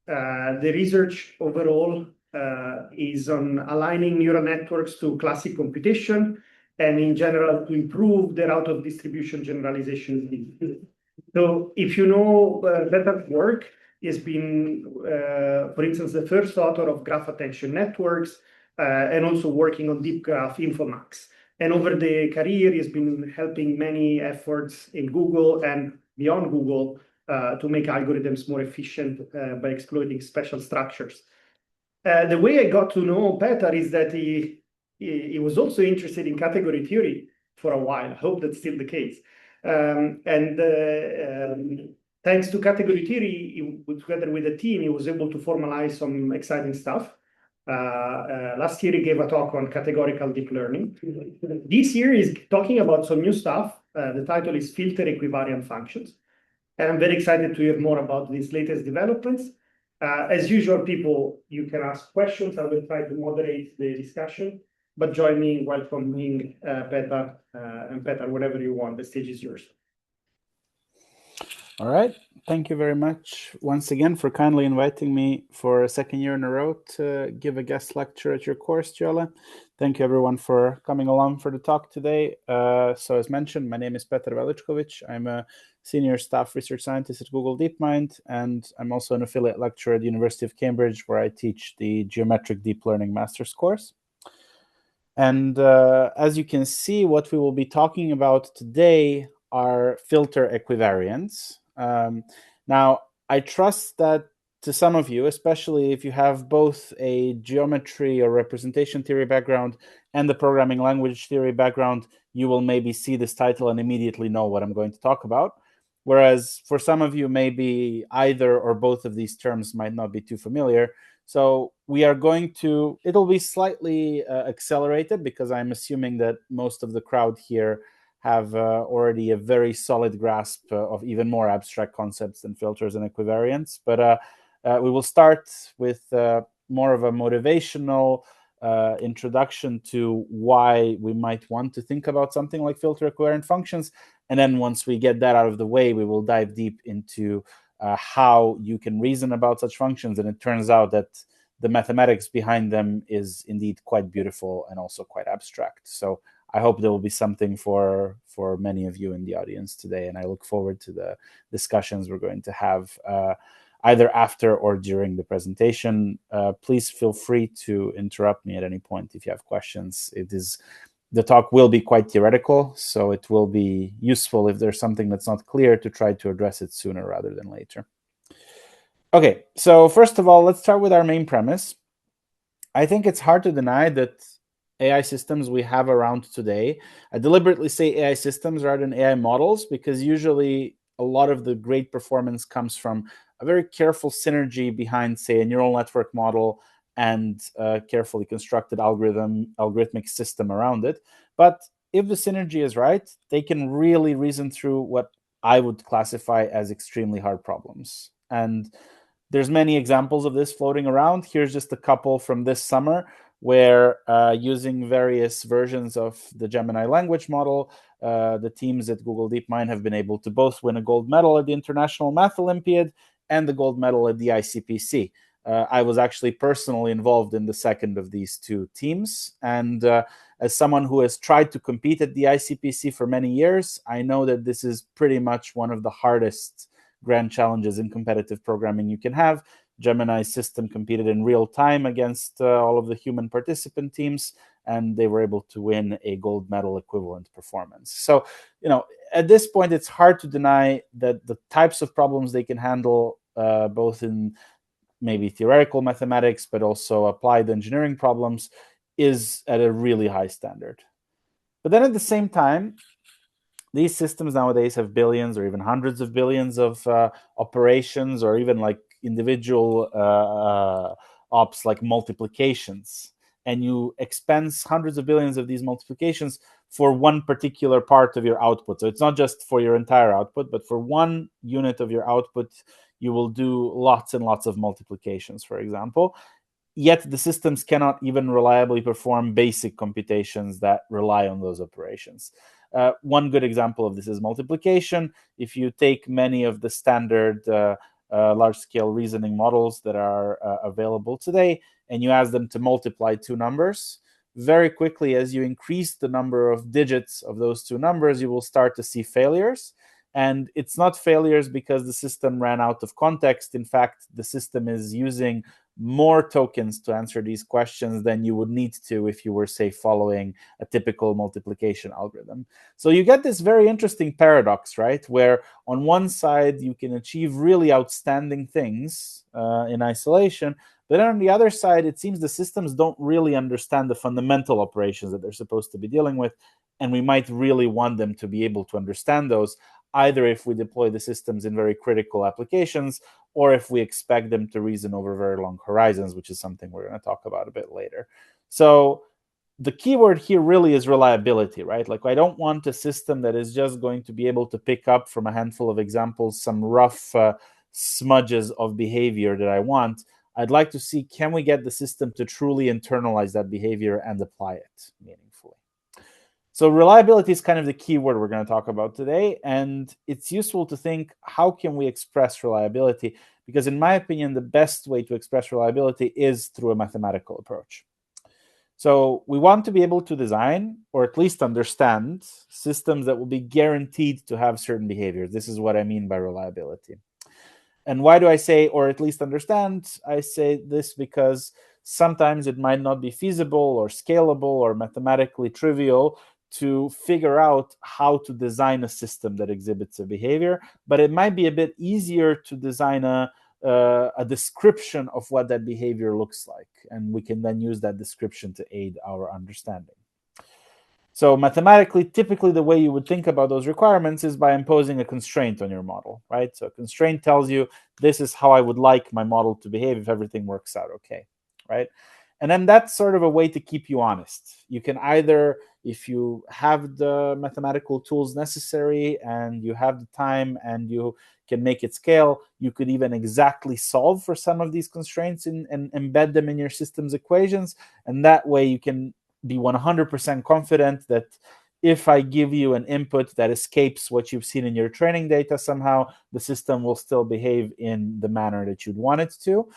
the research overall is on aligning neural networks to classic computation and in general to improve their out-of-distribution generalization. So if you know Petar's work, he's been, for instance, the first author of graph attention networks and also working on deep graph Infomax. And over the career, he's been helping many efforts in Google and beyond Google to make algorithms more efficient by exploiting special structures. The way I got to know Petar is that he was also interested in category theory for a while. I hope that's still the case. Thanks to category theory, together with the team, he was able to formalize some exciting stuff. Last year, he gave a talk on categorical deep learning. This year, he's talking about some new stuff. The title is Filter Equivariant Functions. And I'm very excited to hear more about these latest developments. As usual, people, you can ask questions. I will try to moderate the discussion, but join me in welcoming Petar and Petar, whatever you want. The stage is yours. All right. Thank you very much once again for kindly inviting me for a second year in a row to give a guest lecture at your course, Giola. Thank you, everyone, for coming along for the talk today. So as mentioned, my name is Petar Veličković. I'm a senior staff research scientist at Google DeepMind, and I'm also an affiliate lecturer at the University of Cambridge, where I teach the Geometric Deep Learning Master's course. And as you can see, what we will be talking about today are filter equivariants. Now, I trust that to some of you, especially if you have both a geometry or representation theory background and the programming language theory background, you will maybe see this title and immediately know what I'm going to talk about. Whereas for some of you, maybe either or both of these terms might not be too familiar. So we are going to, it'll be slightly accelerated because I'm assuming that most of the crowd here have already a very solid grasp of even more abstract concepts than filters and equivariants. But we will start with more of a motivational introduction to why we might want to think about something like filter equivariant functions. And then once we get that out of the way, we will dive deep into how you can reason about such functions. And it turns out that the mathematics behind them is indeed quite beautiful and also quite abstract. So I hope there will be something for many of you in the audience today, and I look forward to the discussions we're going to have either after or during the presentation. Please feel free to interrupt me at any point if you have questions. The talk will be quite theoretical, so it will be useful if there's something that's not clear to try to address it sooner rather than later. Okay, so first of all, let's start with our main premise. I think it's hard to deny that AI systems we have around today, I deliberately say AI systems rather than AI models because usually a lot of the great performance comes from a very careful synergy behind, say, a neural network model and a carefully constructed algorithmic system around it. But if the synergy is right, they can really reason through what I would classify as extremely hard problems. And there's many examples of this floating around. Here's just a couple from this summer where using various versions of the Gemini language model, the teams at Google DeepMind have been able to both win a gold medal at the International Math Olympiad and the gold medal at the ICPC. I was actually personally involved in the second of these two teams. And as someone who has tried to compete at the ICPC for many years, I know that this is pretty much one of the hardest grand challenges in competitive programming you can have. Gemini's system competed in real time against all of the human participant teams, and they were able to win a gold medal equivalent performance. So, at this point, it's hard to deny that the types of problems they can handle, both in maybe theoretical mathematics, but also applied engineering problems, is at a really high standard. But then at the same time, these systems nowadays have billions or even hundreds of billions of operations, or even like individual ops like multiplications, and you expense hundreds of billions of these multiplications for one particular part of your output. So it's not just for your entire output, but for one unit of your output, you will do lots and lots of multiplications, for example. Yet the systems cannot even reliably perform basic computations that rely on those operations. One good example of this is multiplication. If you take many of the standard large-scale reasoning models that are available today, and you ask them to multiply two numbers. Very quickly, as you increase the number of digits of those two numbers, you will start to see failures. And it's not failures because the system ran out of context. In fact, the system is using more tokens to answer these questions than you would need to if you were, say, following a typical multiplication algorithm. So you get this very interesting paradox, right? Where on one side, you can achieve really outstanding things in isolation, but on the other side, it seems the systems don't really understand the fundamental operations that they're supposed to be dealing with, and we might really want them to be able to understand those, either if we deploy the systems in very critical applications or if we expect them to reason over very long horizons, which is something we're going to talk about a bit later. So the keyword here really is reliability, right? Like, I don't want a system that is just going to be able to pick up from a handful of examples some rough smudges of behavior that I want. I'd like to see, can we get the system to truly internalize that behavior and apply it meaningfully? So reliability is kind of the key word we're going to talk about today. And it's useful to think, how can we express reliability? Because in my opinion, the best way to express reliability is through a mathematical approach. So we want to be able to design, or at least understand, systems that will be guaranteed to have certain behaviors. This is what I mean by reliability. And why do I say, or at least understand? I say this because sometimes it might not be feasible or scalable or mathematically trivial to figure out how to design a system that exhibits a behavior, but it might be a bit easier to design a description of what that behavior looks like, and we can then use that description to aid our understanding. So mathematically, typically the way you would think about those requirements is by imposing a constraint on your model, right? So a constraint tells you, this is how I would like my model to behave if everything works out okay, right? And then that's sort of a way to keep you honest. You can either, if you have the mathematical tools necessary and you have the time and you can make it scale, you could even exactly solve for some of these constraints and embed them in your system's equations. And that way you can be 100% confident that if I give you an input that escapes what you've seen in your training data somehow, the system will still behave in the manner that you'd want it to.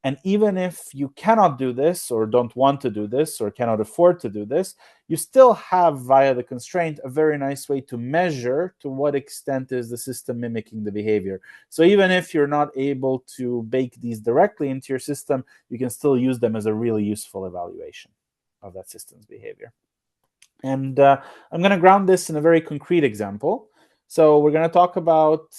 And even if you cannot do this, or don't want to do this, or cannot afford to do this, you still have, via the constraint, a very nice way to measure to what extent is the system mimicking the behavior. So even if you're not able to bake these directly into your system, you can still use them as a really useful evaluation of that system's behavior. And I'm going to ground this in a very concrete example. So we're going to talk about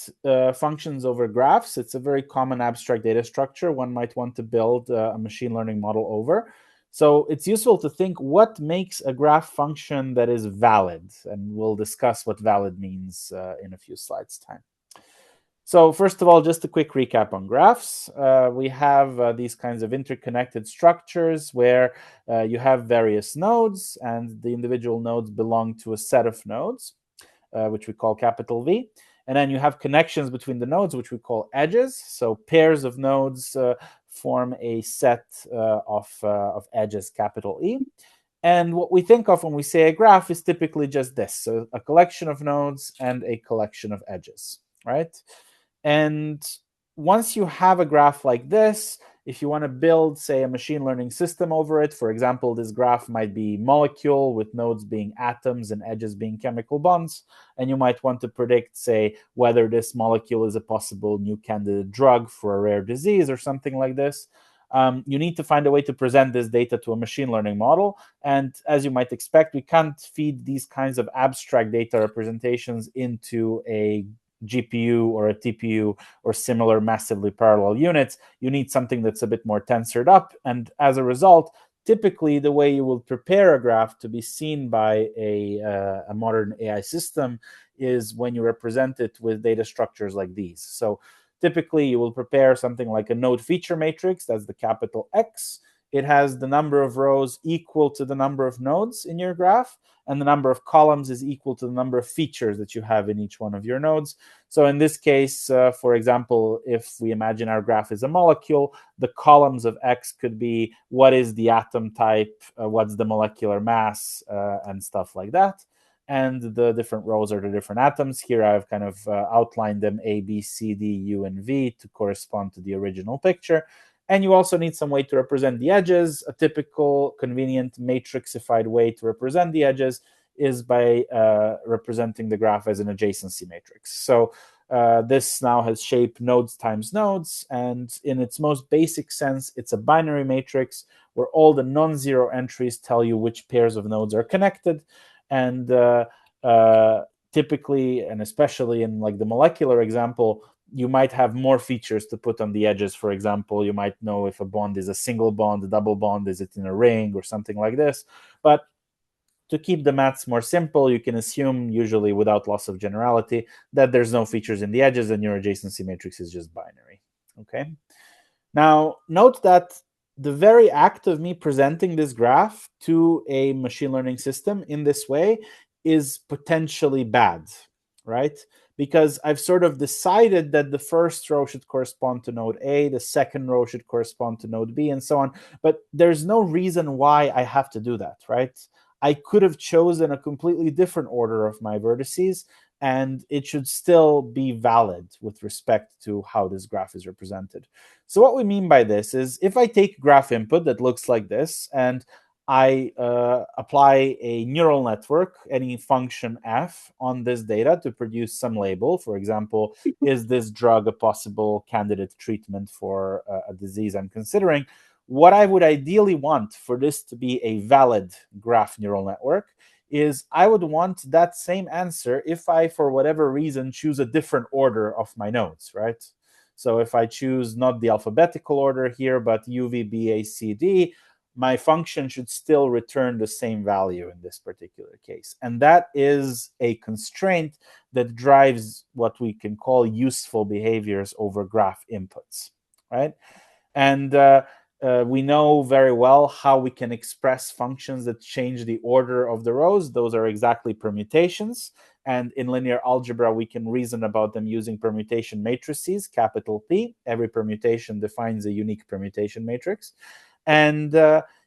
functions over graphs. It's a very common abstract data structure one might want to build a machine learning model over. So it's useful to think, what makes a graph function that is valid? And we'll discuss what valid means in a few slides' time. So first of all, just a quick recap on graphs. We have these kinds of interconnected structures where you have various nodes, and the individual nodes belong to a set of nodes, which we call capital V. And then you have connections between the nodes, which we call edges. So pairs of nodes form a set of edges, capital E. And what we think of when we say a graph is typically just this: so a collection of nodes and a collection of edges, right? And once you have a graph like this, if you want to build, say, a machine learning system over it, for example, this graph might be molecule with nodes being atoms and edges being chemical bonds. And you might want to predict, say, whether this molecule is a possible new candidate drug for a rare disease or something like this. You need to find a way to present this data to a machine learning model. And as you might expect, we can't feed these kinds of abstract data representations into a GPU or a TPU or similar massively parallel units. You need something that's a bit more tensored up. And as a result, typically the way you will prepare a graph to be seen by a modern AI system is when you represent it with data structures like these. So typically you will prepare something like a node feature matrix. That's the capital X. It has the number of rows equal to the number of nodes in your graph, and the number of columns is equal to the number of features that you have in each one of your nodes. So in this case, for example, if we imagine our graph is a molecule, the columns of X could be what is the atom type, what's the molecular mass, and stuff like that. and the different rows are the different atoms. Here I've kind of outlined them A, B, C, D, U, and V to correspond to the original picture. And you also need some way to represent the edges. A typical convenient matrixified way to represent the edges is by representing the graph as an adjacency matrix. So this now has shape nodes times nodes, and in its most basic sense, it's a binary matrix where all the non-zero entries tell you which pairs of nodes are connected. And typically, and especially in like the molecular example, you might have more features to put on the edges. For example, you might know if a bond is a single bond, a double bond, is it in a ring or something like this. But to keep the maths more simple, you can assume, usually without loss of generality, that there's no features in the edges and your adjacency matrix is just binary. Okay. Now, note that the very act of me presenting this graph to a machine learning system in this way is potentially bad, right? Because I've sort of decided that the first row should correspond to node A, the second row should correspond to node B, and so on. But there's no reason why I have to do that, right? I could have chosen a completely different order of my vertices, and it should still be valid with respect to how this graph is represented. So what we mean by this is if I take graph input that looks like this, and I apply a neural network, any function f, on this data to produce some label. For example, is this drug a possible candidate treatment for a disease I'm considering? What I would ideally want for this to be a valid graph neural network is I would want that same answer if I, for whatever reason, choose a different order of my nodes, right? So if I choose not the alphabetical order here, but U, V, B, A, C, D, my function should still return the same value in this particular case. And that is a constraint that drives what we can call useful behaviors over graph inputs, right? And we know very well how we can express functions that change the order of the rows. Those are exactly permutations. And in linear algebra, we can reason about them using permutation matrices, capital P. Every permutation defines a unique permutation matrix. And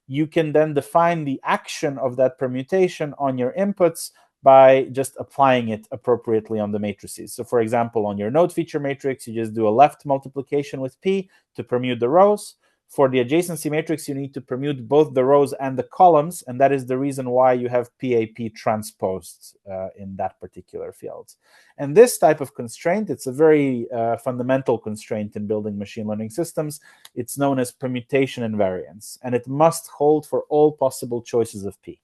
you can then define the action of that permutation on your inputs by just applying it appropriately on the matrices. So for example, on your node feature matrix, you just do a left multiplication with P to permute the rows. For the adjacency matrix, you need to permute both the rows and the columns, and that is the reason why you have PAP transposed in that particular field. And this type of constraint, it's a very fundamental constraint in building machine learning systems. It's known as permutation invariance, and it must hold for all possible choices of P.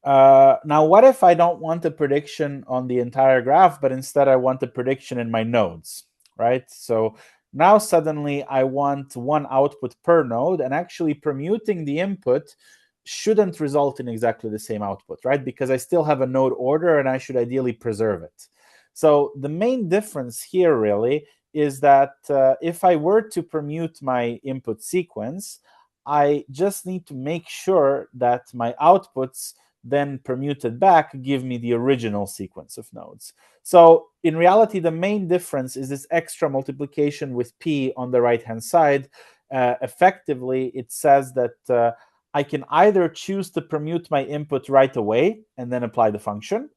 Now, what if I don't want a prediction on the entire graph, but instead I want a prediction in my nodes, right? So now suddenly I want one output per node, and actually permuting the input shouldn't result in exactly the same output, right? Because I still have a node order and I should ideally preserve it. So the main difference here really is that if I were to permute my input sequence, I just need to make sure that my outputs then permuted back give me the original sequence of nodes. So in reality, the main difference is this extra multiplication with P on the right-hand side. Effectively, it says that I can either choose to permute my input right away and then apply the function,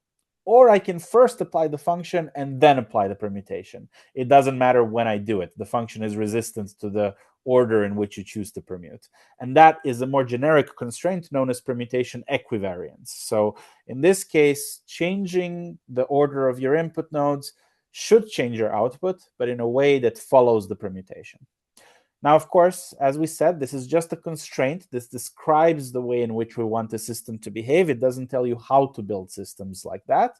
or I can first apply the function and then apply the permutation. It doesn't matter when I do it. The function is resistant to the order in which you choose to permute. And that is a more generic constraint known as permutation equivariance. So in this case, changing the order of your input nodes should change your output, but in a way that follows the permutation. Now, of course, as we said, this is just a constraint. This describes the way in which we want the system to behave. It doesn't tell you how to build systems like that.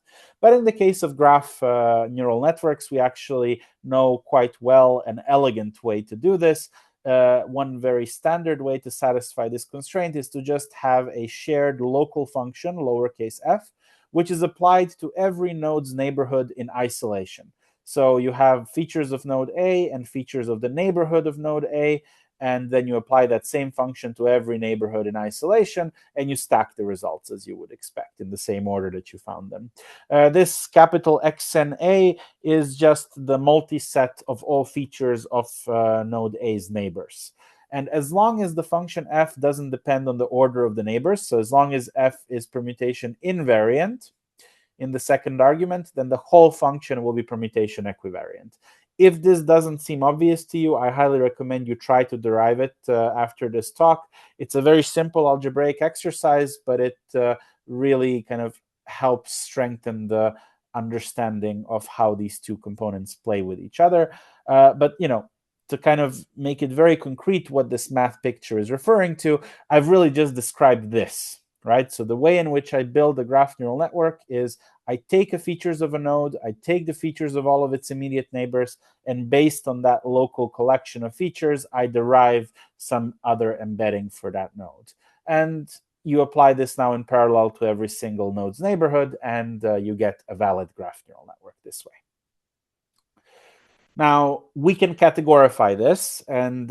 But in the case of graph neural networks, we actually know quite well an elegant way to do this. One very standard way to satisfy this constraint is to just have a shared local function, lowercase f, which is applied to every node's neighborhood in isolation. So you have features of node A and features of the neighborhood of node A, and then you apply that same function to every neighborhood in isolation, and you stack the results as you would expect in the same order that you found them. This capital XNA is just the multi-set of all features of node A's neighbors. And as long as the function f doesn't depend on the order of the neighbors, so as long as f is permutation invariant in the second argument, then the whole function will be permutation equivariant. If this doesn't seem obvious to you, I highly recommend you try to derive it after this talk. It's a very simple algebraic exercise, but it really kind of helps strengthen the understanding of how these two components play with each other. But, you know, to kind of make it very concrete what this math picture is referring to, I've really just described this, right? So the way in which I build a graph neural network is I take the features of a node, I take the features of all of its immediate neighbors, and based on that local collection of features, I derive some other embedding for that node. And you apply this now in parallel to every single node's neighborhood, and you get a valid graph neural network this way. Now, we can categorify this and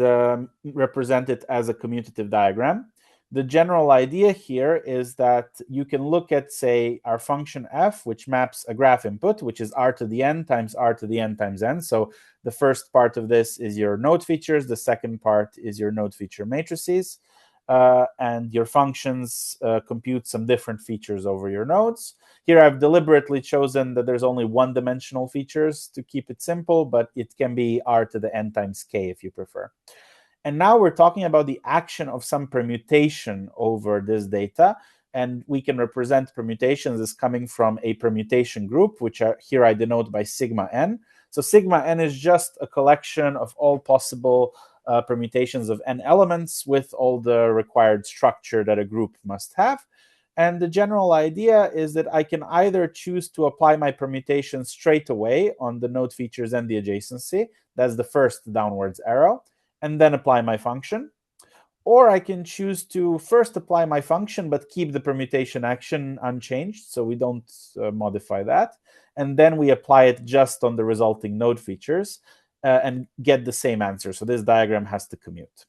represent it as a commutative diagram. The general idea here is that you can look at, say, our function f, which maps a graph input, which is r to the n times r to the n times n. So the first part of this is your node features. The second part is your node feature matrices. And your functions compute some different features over your nodes. Here I've deliberately chosen that there's only one-dimensional features to keep it simple, but it can be r to the n times k if you prefer. And now we're talking about the action of some permutation over this data. And we can represent permutations as coming from a permutation group, which here I denote by sigma n. So sigma n is just a collection of all possible permutations of n elements with all the required structure that a group must have. And the general idea is that I can either choose to apply my permutation straight away on the node features and the adjacency. That's the first downwards arrow. And then apply my function. Or I can choose to first apply my function, but keep the permutation action unchanged, so we don't modify that. And then we apply it just on the resulting node features and get the same answer. So this diagram has to commute.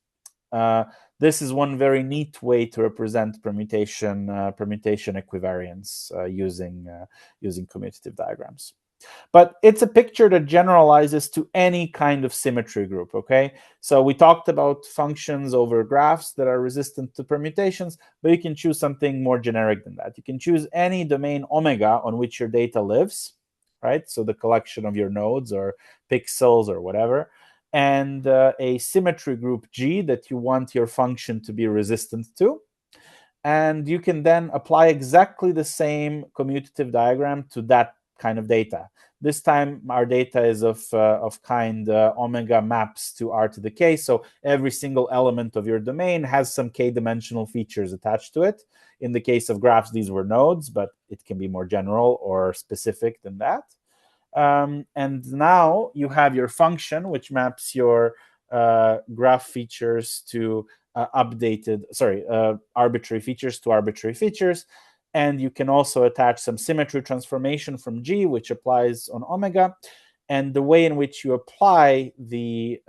This is one very neat way to represent permutation equivariance using commutative diagrams. But it's a picture that generalizes to any kind of symmetry group, okay? So we talked about functions over graphs that are resistant to permutations, but you can choose something more generic than that. You can choose any domain omega on which your data lives, right? So the collection of your nodes or pixels or whatever, and a symmetry group G that you want your function to be resistant to. And you can then apply exactly the same commutative diagram to that kind of data. This time our data is of kind omega maps to r to the k. So every single element of your domain has some k-dimensional features attached to it. In the case of graphs, these were nodes, but it can be more general or specific than that. And now you have your function, which maps your graph features to arbitrary features to arbitrary features. And you can also attach some symmetry transformation from G, which applies on omega. And the way in which you apply the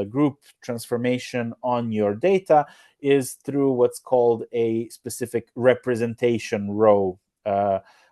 group transformation on your data is through what's called a specific representation row,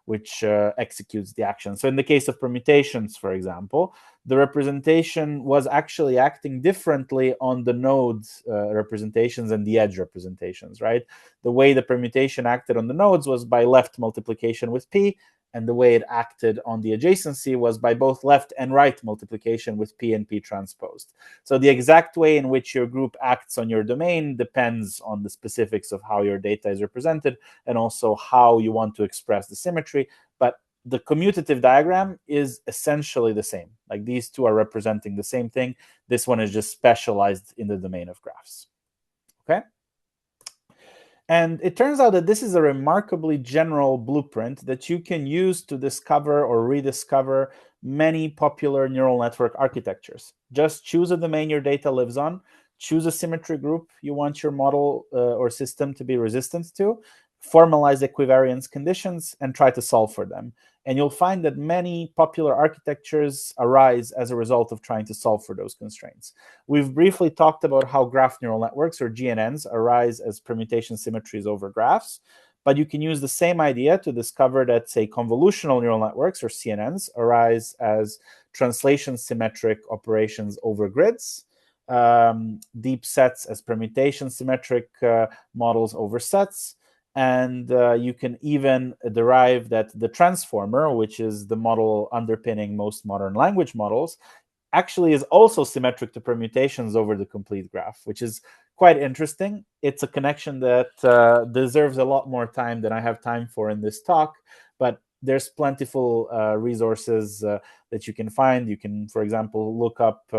which executes the action. So in the case of permutations, for example, the representation was actually acting differently on the nodes representations and the edge representations, right? The way the permutation acted on the nodes was by left multiplication with P, and the way it acted on the adjacency was by both left and right multiplication with P and P transposed. So the exact way in which your group acts on your domain depends on the specifics of how your data is represented and also how you want to express the symmetry. But the commutative diagram is essentially the same. Like these two are representing the same thing. This one is just specialized in the domain of graphs. Okay? And it turns out that this is a remarkably general blueprint that you can use to discover or rediscover many popular neural network architectures. Just choose a domain your data lives on, choose a symmetry group you want your model or system to be resistant to, formalize equivariance conditions, and try to solve for them. And you'll find that many popular architectures arise as a result of trying to solve for those constraints. We've briefly talked about how graph neural networks, or GNNs, arise as permutation symmetries over graphs. But you can use the same idea to discover that, say, convolutional neural networks, or CNNs, arise as translation symmetric operations over grids. deep sets as permutation symmetric models over sets. And you can even derive that the transformer, which is the model underpinning most modern language models, actually is also symmetric to permutations over the complete graph, which is quite interesting. It's a connection that deserves a lot more time than I have time for in this talk, but there's plentiful resources that you can find. You can, for example, look up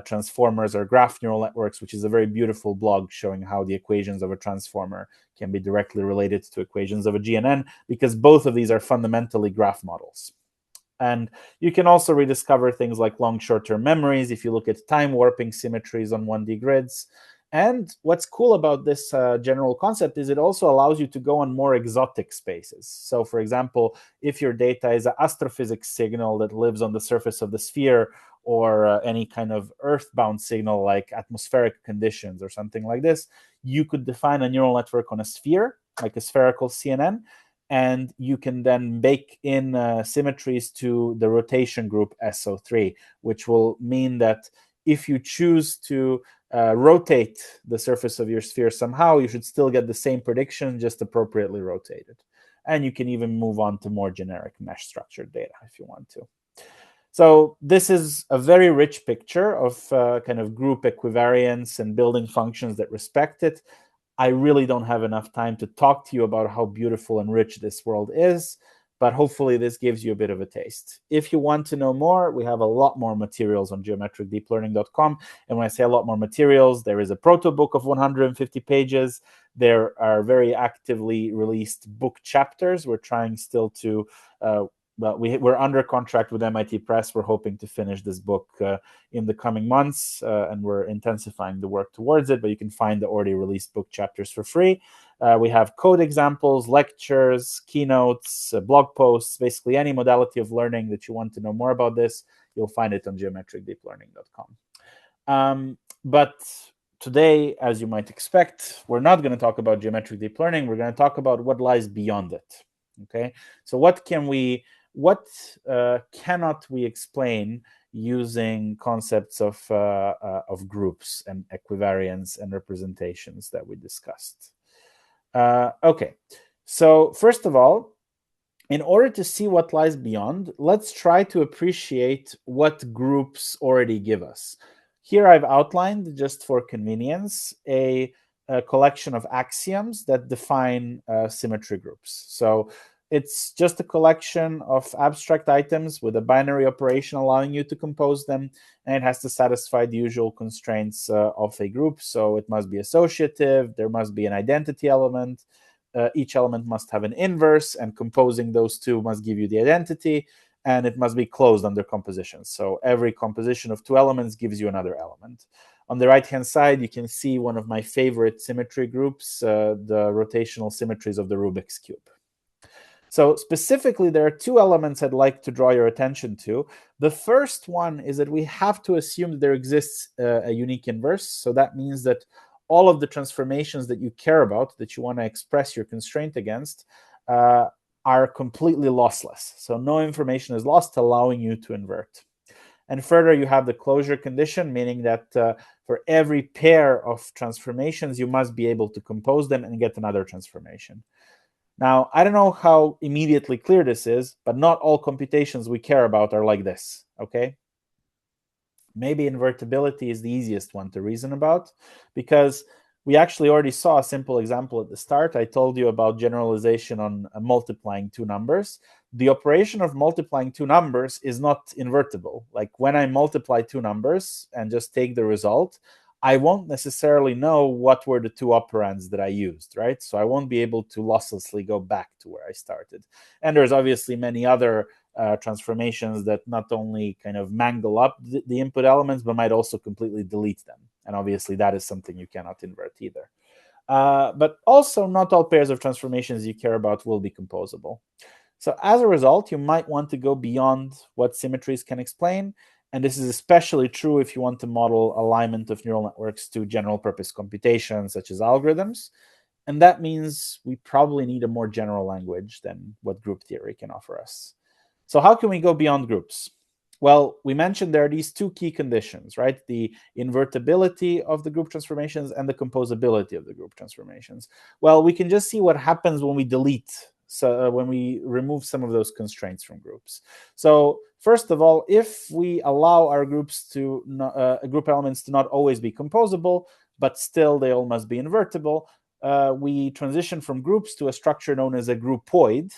transformers or graph neural networks, which is a very beautiful blog showing how the equations of a transformer can be directly related to equations of a GNN, because both of these are fundamentally graph models. And you can also rediscover things like long short-term memories if you look at time warping symmetries on 1D grids. And what's cool about this general concept is it also allows you to go on more exotic spaces. So, for example, if your data is an astrophysics signal that lives on the surface of the sphere, or any kind of earthbound signal like atmospheric conditions or something like this, you could define a neural network on a sphere, like a spherical CNN, and you can then bake in symmetries to the rotation group SO3, which will mean that if you choose to rotate the surface of your sphere somehow, you should still get the same prediction, just appropriately rotated. And you can even move on to more generic mesh structured data if you want to. So this is a very rich picture of kind of group equivariance and building functions that respect it. I really don't have enough time to talk to you about how beautiful and rich this world is, but hopefully this gives you a bit of a taste. If you want to know more, we have a lot more materials on geometricdeeplearning.com. And when I say a lot more materials, there is a proto book of 150 pages. There are very actively released book chapters. We're trying still to but we're under contract with MIT Press. We're hoping to finish this book in the coming months, and we're intensifying the work towards it. But you can find the already released book chapters for free. We have code examples, lectures, keynotes, blog posts, basically any modality of learning that you want to know more about this, you'll find it on geometricdeeplearning.com. But today, as you might expect, we're not going to talk about geometric deep learning. We're going to talk about what lies beyond it. Okay, so what cannot we explain using concepts of groups and equivariance and representations that we discussed? Okay, so first of all, in order to see what lies beyond, let's try to appreciate what groups already give us. Here I've outlined, just for convenience, a collection of axioms that define symmetry groups. So it's just a collection of abstract items with a binary operation allowing you to compose them, and it has to satisfy the usual constraints of a group. So it must be associative, there must be an identity element, each element must have an inverse, and composing those two must give you the identity, and it must be closed under composition. So every composition of two elements gives you another element. On the right-hand side, you can see one of my favorite symmetry groups, the rotational symmetries of the Rubik's Cube. So specifically, there are two elements I'd like to draw your attention to. The first one is that we have to assume that there exists a unique inverse. So that means that all of the transformations that you care about, that you want to express your constraint against, are completely lossless. So no information is lost, allowing you to invert. And further, you have the closure condition, meaning that for every pair of transformations, you must be able to compose them and get another transformation. Now, I don't know how immediately clear this is, but not all computations we care about are like this, okay? Maybe invertibility is the easiest one to reason about, because we actually already saw a simple example at the start. I told you about generalization on multiplying two numbers. The operation of multiplying two numbers is not invertible. Like when I multiply two numbers and just take the result, I won't necessarily know what were the two operands that I used, right? So I won't be able to losslessly go back to where I started. And there's obviously many other transformations that not only kind of mangle up the input elements, but might also completely delete them. And obviously that is something you cannot invert either. But also not all pairs of transformations you care about will be composable. So as a result, you might want to go beyond what symmetries can explain. And this is especially true if you want to model alignment of neural networks to general purpose computations, such as algorithms. And that means we probably need a more general language than what group theory can offer us. So how can we go beyond groups? Well, we mentioned there are these two key conditions, right? The invertibility of the group transformations and the composability of the group transformations. Well, we can just see what happens when we delete, when we remove some of those constraints from groups. So first of all, if we allow our groups to group elements to not always be composable, but still they all must be invertible, we transition from groups to a structure known as a groupoid.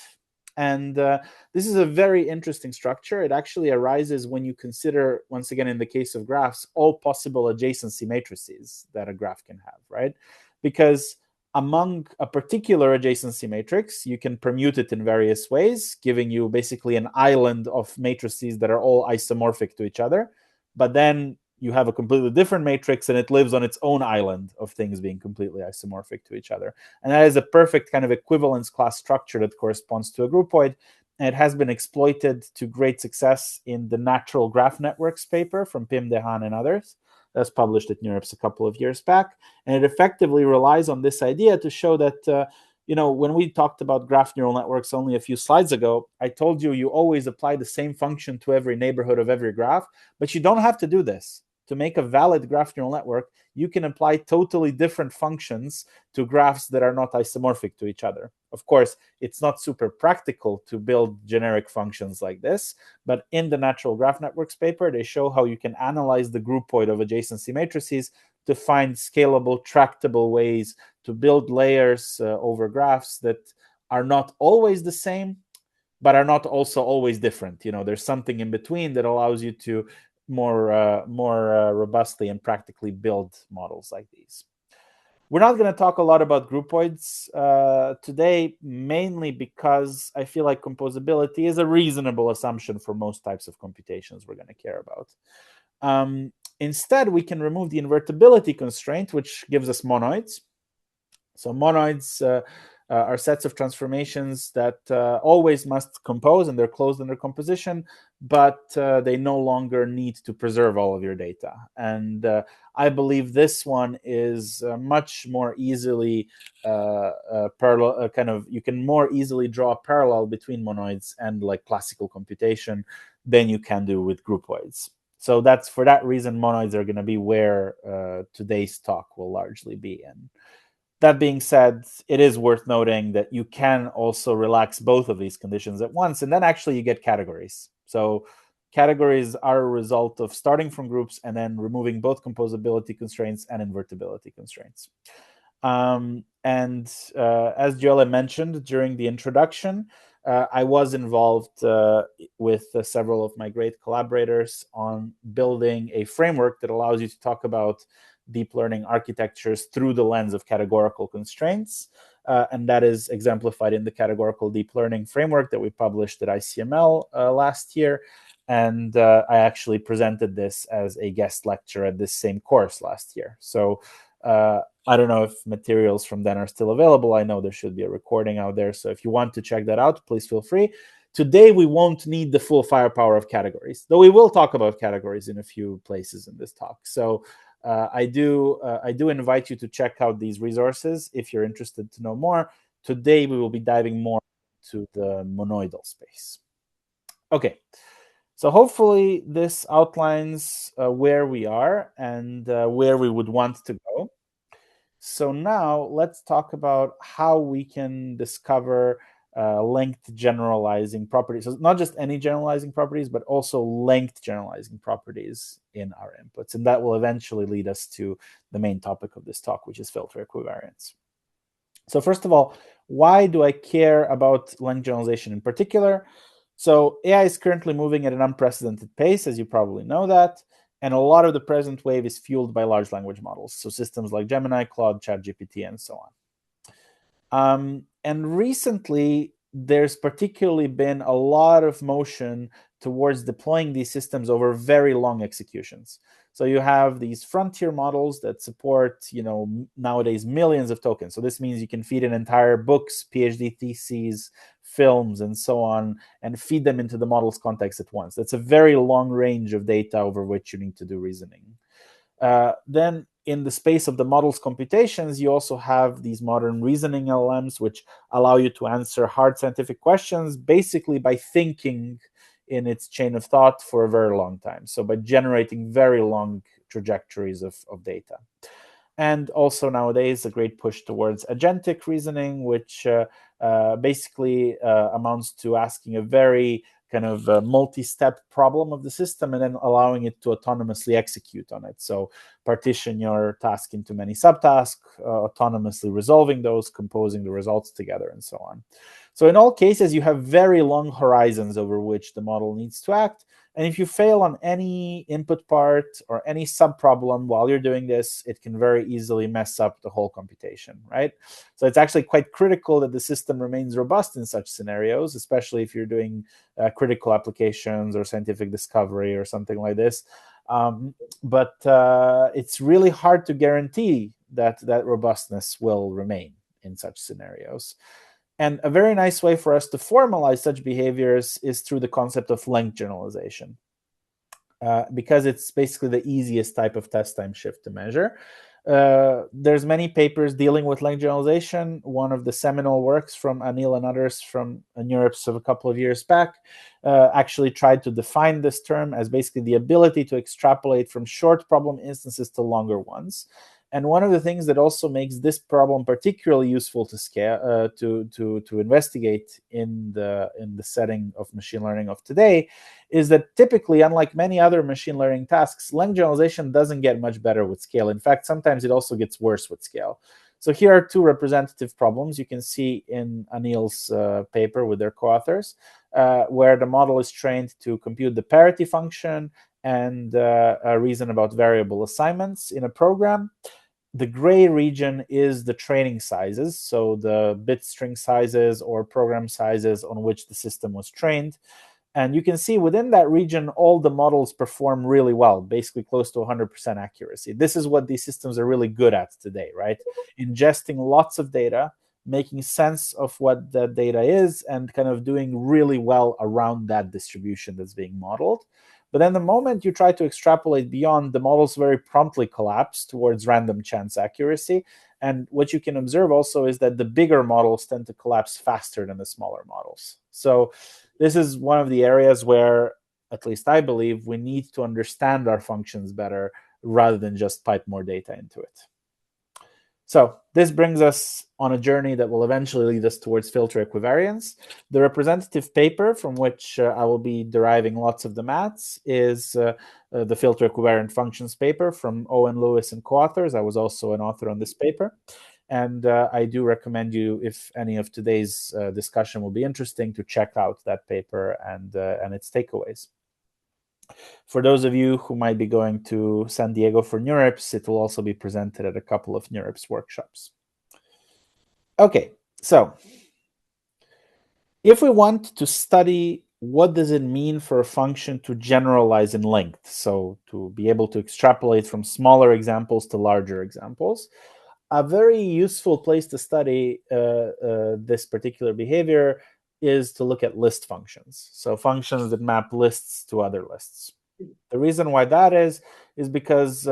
And this is a very interesting structure. It actually arises when you consider, once again, in the case of graphs, all possible adjacency matrices that a graph can have, right? Because among a particular adjacency matrix, you can permute it in various ways, giving you basically an island of matrices that are all isomorphic to each other. But then you have a completely different matrix and it lives on its own island of things being completely isomorphic to each other. And that is a perfect kind of equivalence class structure that corresponds to a groupoid. And it has been exploited to great success in the natural graph networks paper from Pim de Haan and others. That's published at NeurIPS a couple of years back. And it effectively relies on this idea to show that, when we talked about graph neural networks only a few slides ago, I told you you always apply the same function to every neighborhood of every graph, but you don't have to do this. To make a valid graph neural network, you can apply totally different functions to graphs that are not isomorphic to each other. Of course, it's not super practical to build generic functions like this, but in the natural graph networks paper, they show how you can analyze the groupoid of adjacency matrices to find scalable, tractable ways to build layers over graphs that are not always the same, but are not also always different. There's something in between that allows you to more robustly and practically build models like these. We're not going to talk a lot about groupoids today, mainly because I feel like composability is a reasonable assumption for most types of computations we're going to care about. Instead, we can remove the invertibility constraint, which gives us monoids. So monoids are sets of transformations that always must compose, and they're closed in their composition, but they no longer need to preserve all of your data. And I believe this one is much more easily parallel. You can more easily draw a parallel between monoids and like classical computation than you can do with groupoids. So that's for that reason, monoids are going to be where today's talk will largely be in. That being said, it is worth noting that you can also relax both of these conditions at once, and then actually you get categories. So categories are a result of starting from groups and then removing both composability constraints and invertibility constraints. And as Giola mentioned during the introduction, I was involved with several of my great collaborators on building a framework that allows you to talk about deep learning architectures through the lens of categorical constraints. And that is exemplified in the categorical deep learning framework that we published at ICML last year. And I actually presented this as a guest lecture at this same course last year. So I don't know if materials from then are still available. I know there should be a recording out there. So if you want to check that out, please feel free. Today, we won't need the full firepower of categories, though we will talk about categories in a few places in this talk. So I do invite you to check out these resources if you're interested to know more. Today, we will be diving more into the monoidal space. Okay, so hopefully this outlines where we are and where we would want to go. So now let's talk about how we can discover length generalizing properties. So not just any generalizing properties, but also length generalizing properties in our inputs. And that will eventually lead us to the main topic of this talk, which is filter equivariance. So first of all, why do I care about length generalization in particular? So AI is currently moving at an unprecedented pace, as you probably know that. And a lot of the present wave is fueled by large language models. So systems like Gemini, Claude, ChatGPT, and so on. And recently, there's particularly been a lot of motion towards deploying these systems over very long executions. So you have these frontier models that support, nowadays millions of tokens. So this means you can feed in entire books, PhD theses, films, and so on, and feed them into the model's context at once. That's a very long range of data over which you need to do reasoning. Then in the space of the model's computations, you also have these modern reasoning LLMs, which allow you to answer hard scientific questions basically by thinking in its chain of thought for a very long time. So by generating very long trajectories of data. And also nowadays, a great push towards agentic reasoning, which basically amounts to asking a very kind of multi-step problem of the system and then allowing it to autonomously execute on it. So partition your task into many subtasks, autonomously resolving those, composing the results together, and so on. So in all cases, you have very long horizons over which the model needs to act. And if you fail on any input part or any sub-problem while you're doing this, it can very easily mess up the whole computation, right? So it's actually quite critical that the system remains robust in such scenarios, especially if you're doing critical applications or scientific discovery or something like this. But it's really hard to guarantee that that robustness will remain in such scenarios. And a very nice way for us to formalize such behaviors is through the concept of length generalization, because it's basically the easiest type of test time shift to measure. There's many papers dealing with length generalization. One of the seminal works from Anil and others from NeurIPS of a couple of years back actually tried to define this term as basically the ability to extrapolate from short problem instances to longer ones. And one of the things that also makes this problem particularly useful to scale, to investigate in the setting of machine learning of today, is that typically, unlike many other machine learning tasks, length generalization doesn't get much better with scale. In fact, sometimes it also gets worse with scale. So here are two representative problems you can see in Anil's paper with their co-authors, where the model is trained to compute the parity function and reason about variable assignments in a program. The gray region is the training sizes, so the bit string sizes or program sizes on which the system was trained. And you can see within that region, all the models perform really well, basically close to 100% accuracy. This is what these systems are really good at today, right? Ingesting lots of data, making sense of what that data is, and kind of doing really well around that distribution that's being modeled. But then the moment you try to extrapolate beyond, the models very promptly collapse towards random chance accuracy. And what you can observe also is that the bigger models tend to collapse faster than the smaller models. So this is one of the areas where, at least I believe, we need to understand our functions better rather than just pipe more data into it. So this brings us on a journey that will eventually lead us towards filter equivariance. The representative paper from which I will be deriving lots of the maths is the filter equivariant functions paper from Owen Lewis and co-authors. I was also an author on this paper. And I do recommend you, if any of today's discussion will be interesting, to check out that paper and its takeaways. For those of you who might be going to San Diego for NeurIPS, it will also be presented at a couple of NeurIPS workshops. Okay, so if we want to study what does it mean for a function to generalize in length, so to be able to extrapolate from smaller examples to larger examples, a very useful place to study this particular behavior is to look at list functions. So functions that map lists to other lists. The reason why that is because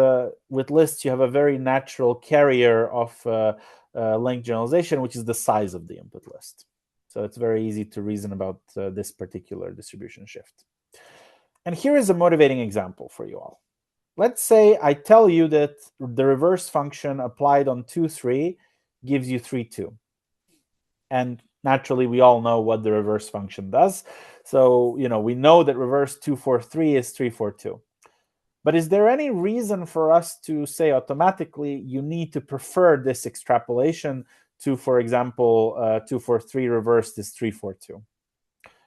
with lists, you have a very natural carrier of length generalization, which is the size of the input list. So it's very easy to reason about this particular distribution shift. And here is a motivating example for you all. Let's say I tell you that the reverse function applied on 2, 3 gives you 3, 2. And naturally, we all know what the reverse function does. So, we know that reverse 2, 4, 3 is 3, 4, 2. But is there any reason for us to say automatically you need to prefer this extrapolation to, for example, 2, 4, 3 reversed is 3, 4, 2?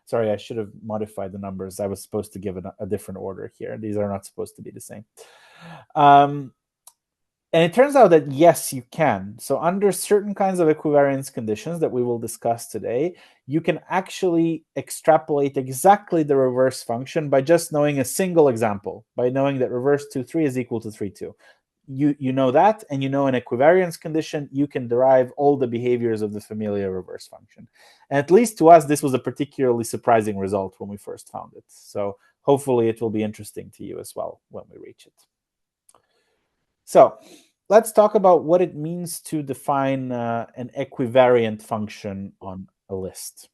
Sorry, I should have modified the numbers. I was supposed to give it a different order here. These are not supposed to be the same. And it turns out that yes, you can. So under certain kinds of equivariance conditions that we will discuss today, you can actually extrapolate exactly the reverse function by just knowing a single example, by knowing that reverse 2, 3 is equal to 3, 2. You know that, and in equivariance condition, you can derive all the behaviors of the familiar reverse function. And at least to us, this was a particularly surprising result when we first found it. So hopefully it will be interesting to you as well when we reach it. So let's talk about what it means to define an equivariant function on a list.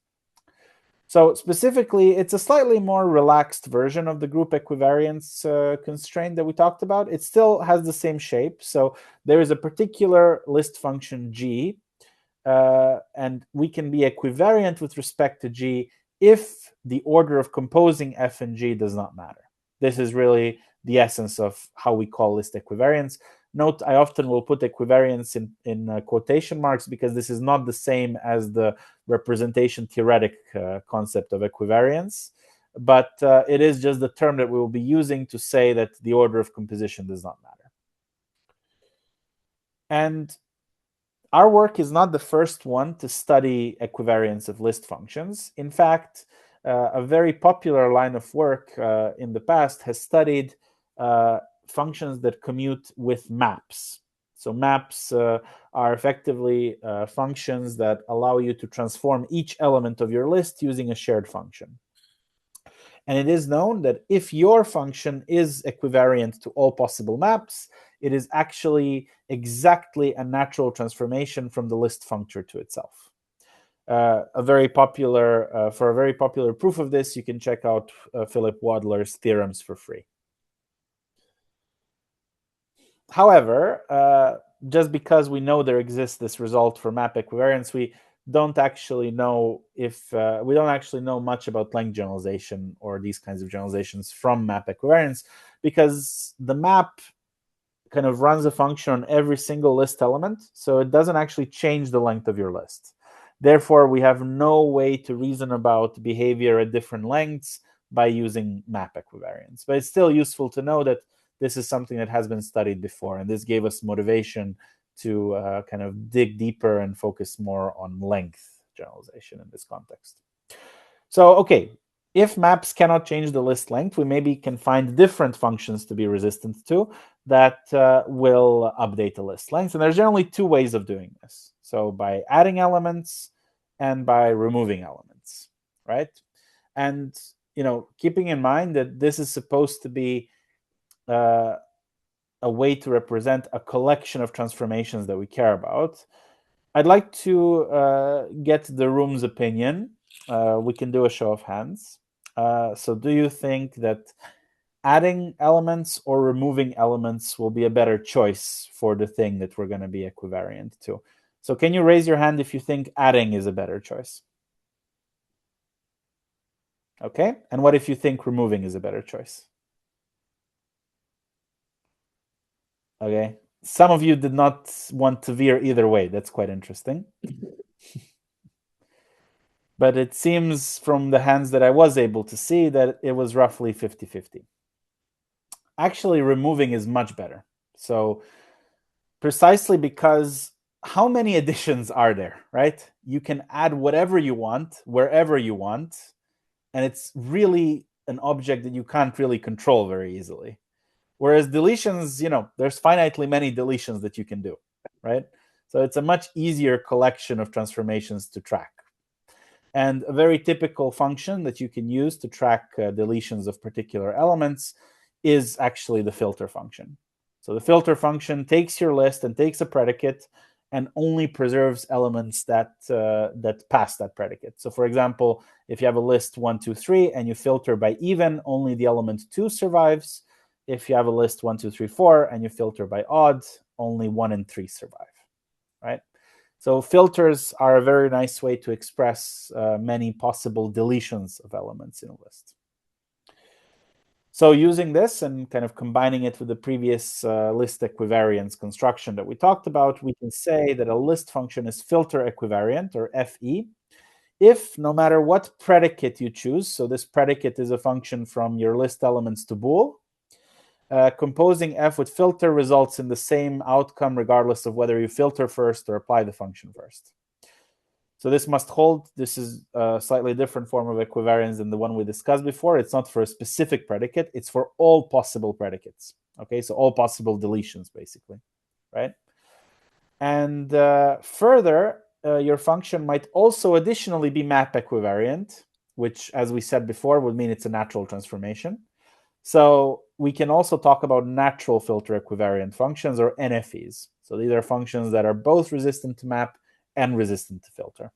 So specifically, it's a slightly more relaxed version of the group equivariance constraint that we talked about. It still has the same shape. So there is a particular list function G, and we can be equivariant with respect to G if the order of composing F and G does not matter. This is really the essence of how we call list equivariance. Note, I often will put equivariance in quotation marks because this is not the same as the representation theoretic concept of equivariance, but it is just the term that we will be using to say that the order of composition does not matter. And our work is not the first one to study equivariance of list functions. In fact, a very popular line of work in the past has studied functions that commute with maps. So maps are effectively functions that allow you to transform each element of your list using a shared function. And it is known that if your function is equivariant to all possible maps, it is actually exactly a natural transformation from the list functor to itself. For a very popular proof of this, you can check out Philip Wadler's theorems for free. However, just because we know there exists this result for map equivariance, we don't actually know much about length generalization or these kinds of generalizations from map equivariance, because the map kind of runs a function on every single list element, so it doesn't actually change the length of your list. Therefore, we have no way to reason about behavior at different lengths by using map equivariance. But it's still useful to know that this is something that has been studied before, and this gave us motivation to kind of dig deeper and focus more on length generalization in this context. So, okay, if maps cannot change the list length, we maybe can find different functions to be resistant to that will update the list length. And there's generally two ways of doing this. So by adding elements and by removing elements, right? And, keeping in mind that this is supposed to be a way to represent a collection of transformations that we care about, I'd like to get the room's opinion. We can do a show of hands. So do you think that adding elements or removing elements will be a better choice for the thing that we're going to be equivariant to? So can you raise your hand if you think adding is a better choice? Okay. And what if you think removing is a better choice? Okay. Some of you did not want to veer either way. That's quite interesting. But it seems from the hands that I was able to see that it was roughly 50-50. Actually, removing is much better. So precisely because how many additions are there, right? You can add whatever you want, wherever you want, and it's really an object that you can't really control very easily. Whereas deletions, there's finitely many deletions that you can do, right? So it's a much easier collection of transformations to track. And a very typical function that you can use to track deletions of particular elements is actually the filter function. So the filter function takes your list and takes a predicate and only preserves elements that pass that predicate. So for example, if you have a list 1, 2, 3 and you filter by even, only the element 2 survives. If you have a list 1, 2, 3, 4 and you filter by odd, only 1 and 3 survive, right? So filters are a very nice way to express many possible deletions of elements in a list. So using this and kind of combining it with the previous list equivariance construction that we talked about, we can say that a list function is filter equivariant, or FE, if no matter what predicate you choose, so this predicate is a function from your list elements to bool, composing F with filter results in the same outcome regardless of whether you filter first or apply the function first. So this must hold. This is a slightly different form of equivariance than the one we discussed before. It's not for a specific predicate. It's for all possible predicates. Okay, so all possible deletions, basically, right? And further, your function might also additionally be map equivariant, which, as we said before, would mean it's a natural transformation. So we can also talk about natural filter equivariant functions, or NFEs. So these are functions that are both resistant to map and resistant to filter.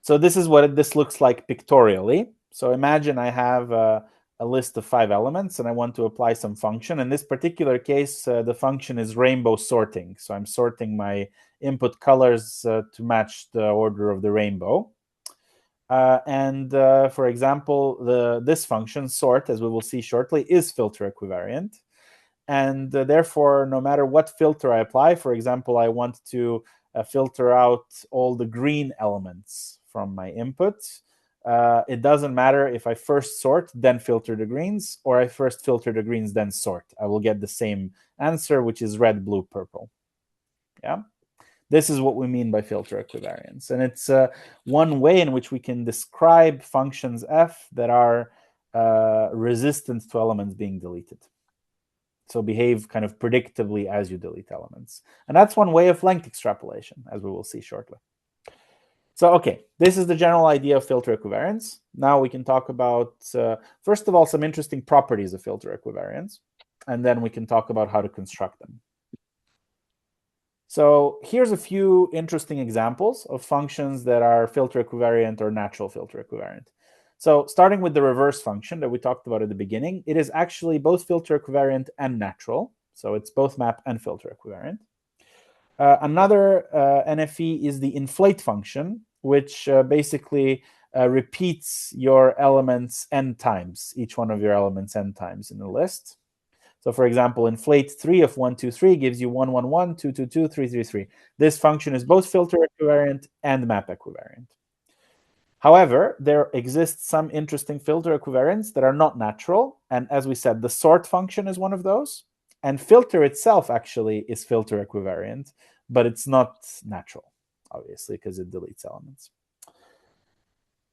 So this is what this looks like pictorially. So imagine I have a list of 5 elements and I want to apply some function. In this particular case, the function is rainbow sorting. So I'm sorting my input colors to match the order of the rainbow. For example, this function sort, as we will see shortly, is filter equivariant. And therefore, no matter what filter I apply, for example, I want to filter out all the green elements from my input. It doesn't matter if I first sort, then filter the greens, or I first filter the greens, then sort. I will get the same answer, which is red, blue, purple. Yeah. This is what we mean by filter equivariance. And it's one way in which we can describe functions f that are resistant to elements being deleted. So behave kind of predictably as you delete elements. And that's one way of length extrapolation, as we will see shortly. So, okay, this is the general idea of filter equivariance. Now we can talk about, first of all, some interesting properties of filter equivariance, and then we can talk about how to construct them. So here's a few interesting examples of functions that are filter equivariant or natural filter equivariant. So starting with the reverse function that we talked about at the beginning, it is actually both filter equivariant and natural. So it's both map and filter equivariant. Another NFE is the inflate function, which basically repeats your elements n times, each one of your elements n times in the list. So for example, inflate 3 of 1, 2, 3 gives you 1, 1, 1, 2, 2, 2, 3, 3, 3. This function is both filter equivariant and map equivariant. However, there exists some interesting filter equivariants that are not natural. And as we said, the sort function is one of those. And filter itself actually is filter equivariant, but it's not natural, obviously, because it deletes elements.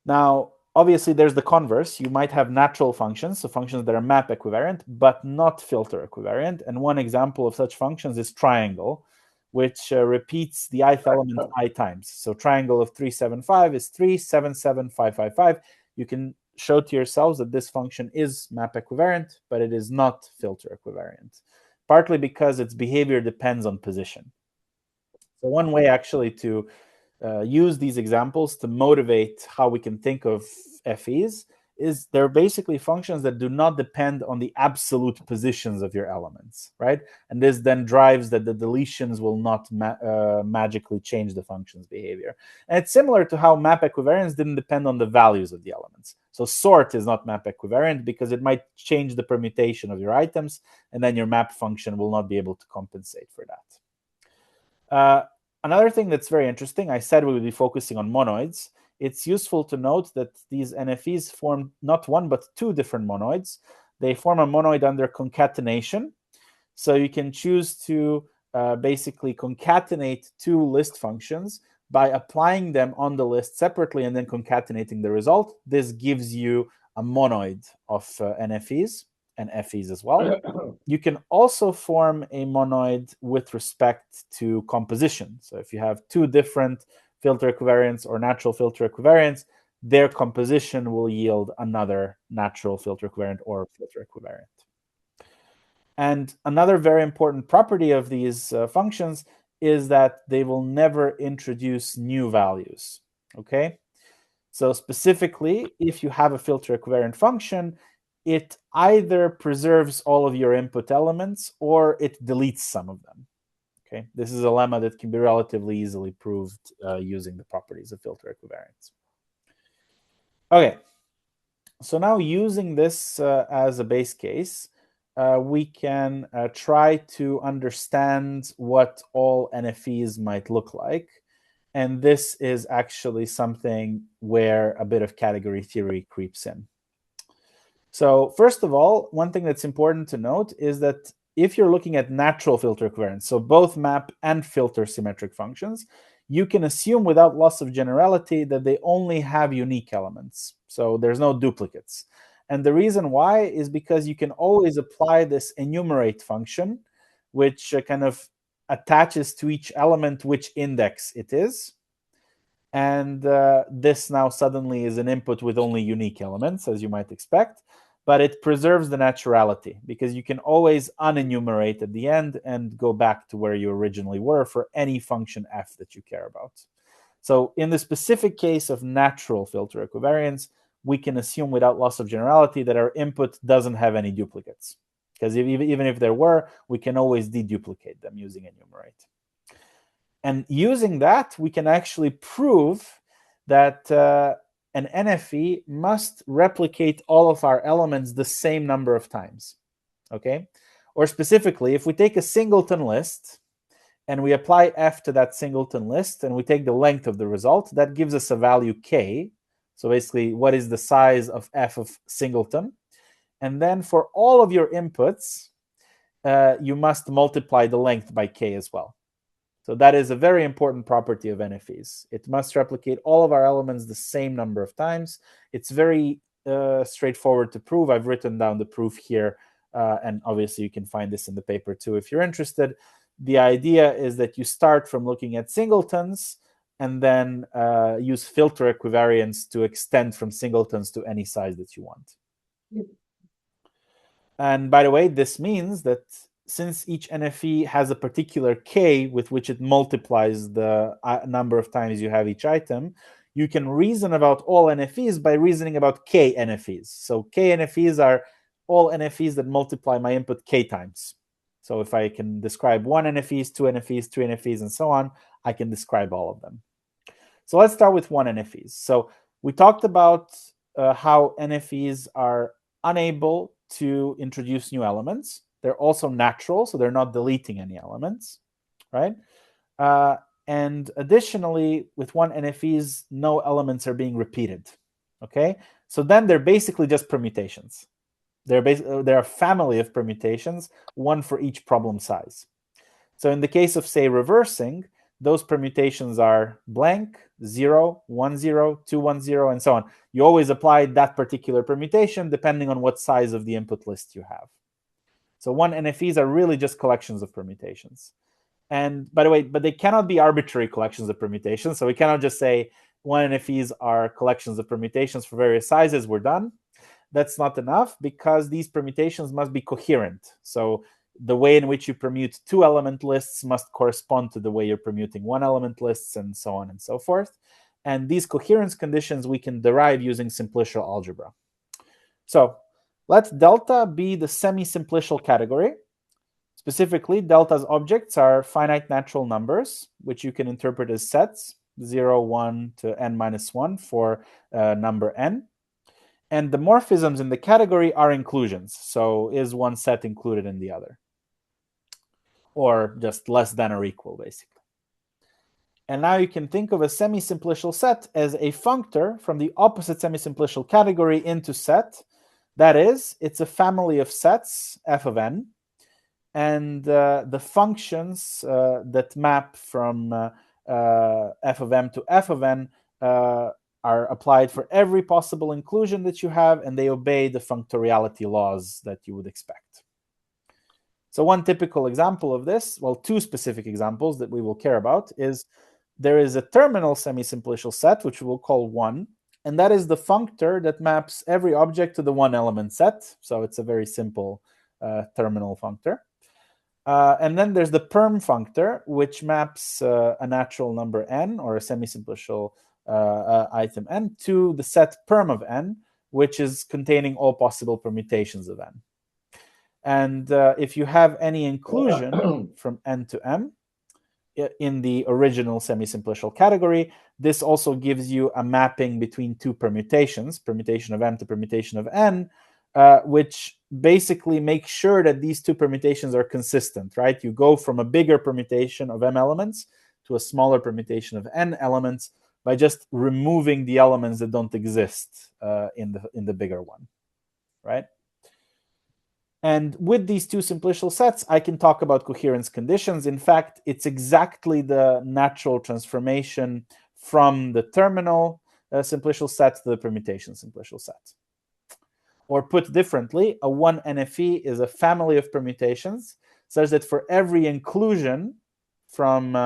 Now, obviously, there's the converse. You might have natural functions, so functions that are map equivariant, but not filter equivariant. And one example of such functions is triangle, which repeats the ith element I times. So triangle of 3, 7, 5 is 3, 7, 7, 5, 5, 5. You can show to yourselves that this function is map equivariant, but it is not filter equivariant, partly because its behavior depends on position. So one way actually to use these examples to motivate how we can think of FEs is they're basically functions that do not depend on the absolute positions of your elements, right? And this then drives that the deletions will not magically change the function's behavior. And it's similar to how map equivariance didn't depend on the values of the elements. So sort is not map equivariant because it might change the permutation of your items, and then your map function will not be able to compensate for that. Another thing that's very interesting, I said we would be focusing on monoids. It's useful to note that these NFEs form not one, but 2 different monoids. They form a monoid under concatenation. So you can choose to basically concatenate 2 list functions by applying them on the list separately and then concatenating the result. This gives you a monoid of NFEs and FEs as well. You can also form a monoid with respect to composition. So if you have 2 different filter equivariants or natural filter equivariants, their composition will yield another natural filter equivariant or filter equivariant. And another very important property of these functions is that they will never introduce new values, okay? So specifically, if you have a filter equivariant function, it either preserves all of your input elements or it deletes some of them. Okay, this is a lemma that can be relatively easily proved using the properties of filter equivariance. Okay, so now using this as a base case, we can try to understand what all NFEs might look like. And this is actually something where a bit of category theory creeps in. So first of all, one thing that's important to note is that if you're looking at natural filter equivariance, so both map and filter symmetric functions, you can assume without loss of generality that they only have unique elements. So there's no duplicates. And the reason why is because you can always apply this enumerate function, which kind of attaches to each element which index it is. And this now suddenly is an input with only unique elements, as you might expect. But it preserves the naturality because you can always unenumerate at the end and go back to where you originally were for any function f that you care about. So in the specific case of natural filter equivariance, we can assume without loss of generality that our input doesn't have any duplicates. Because even if there were, we can always deduplicate them using enumerate. And using that, we can actually prove that an NFE must replicate all of our elements the same number of times. Okay? Or specifically, if we take a singleton list and we apply f to that singleton list and we take the length of the result, that gives us a value k. So basically, what is the size of f of singleton? And then for all of your inputs, you must multiply the length by k as well. So that is a very important property of NFEs. It must replicate all of our elements the same number of times. It's very straightforward to prove. I've written down the proof here, and obviously you can find this in the paper too if you're interested. The idea is that you start from looking at singletons and then use filter equivariance to extend from singletons to any size that you want. And by the way, this means that since each NFE has a particular k with which it multiplies the number of times you have each item, you can reason about all NFEs by reasoning about k NFEs. So k NFEs are all NFEs that multiply my input k times. So if I can describe 1 NFEs, 2 NFEs, 3 NFEs, and so on, I can describe all of them. So let's start with 1 NFEs. So we talked about how NFEs are unable to introduce new elements. They're also natural, so they're not deleting any elements, right? And additionally, with 1 NFEs, no elements are being repeated, okay? So then they're basically just permutations. They're a family of permutations, one for each problem size. So in the case of, say, reversing, those permutations are blank, 0, 1, 0, 2, 1, 0, and so on. You always apply that particular permutation depending on what size of the input list you have. So 1 NFEs are really just collections of permutations. And by the way, but they cannot be arbitrary collections of permutations. So we cannot just say 1 NFEs are collections of permutations for various sizes, we're done. That's not enough because these permutations must be coherent. So the way in which you permute 2-element lists must correspond to the way you're permuting 1-element lists, and so on and so forth. And these coherence conditions we can derive using simplicial algebra. So let delta be the semi-simplicial category. Specifically, delta's objects are finite natural numbers, which you can interpret as sets, 0, 1 to n-1 for number n. And the morphisms in the category are inclusions. So is one set included in the other? Or just less than or equal, basically. And now you can think of a semi-simplicial set as a functor from the opposite semi-simplicial category into set. That is, it's a family of sets, f of n. And the functions that map from f of m to f of n are applied for every possible inclusion that you have, and they obey the functoriality laws that you would expect. So one typical example of this, well, 2 specific examples that we will care about, is there is a terminal semi-simplicial set, which we will call 1, and that is the functor that maps every object to the 1-element set. So it's a very simple terminal functor. And then there's the perm functor, which maps a natural number n, or a semi-simplicial item n, to the set perm of n, which is containing all possible permutations of n. And if you have any inclusion from n to m in the original semi-simplicial category, this also gives you a mapping between 2 permutations, permutation of m to permutation of n, which basically make sure that these 2 permutations are consistent, right? You go from a bigger permutation of m elements to a smaller permutation of n elements by just removing the elements that don't exist in the bigger one, right? And with these 2 simplicial sets, I can talk about coherence conditions. In fact, it's exactly the natural transformation from the terminal simplicial set to the permutation simplicial set. Or put differently, a 1 NFE is a family of permutations such that for every inclusion from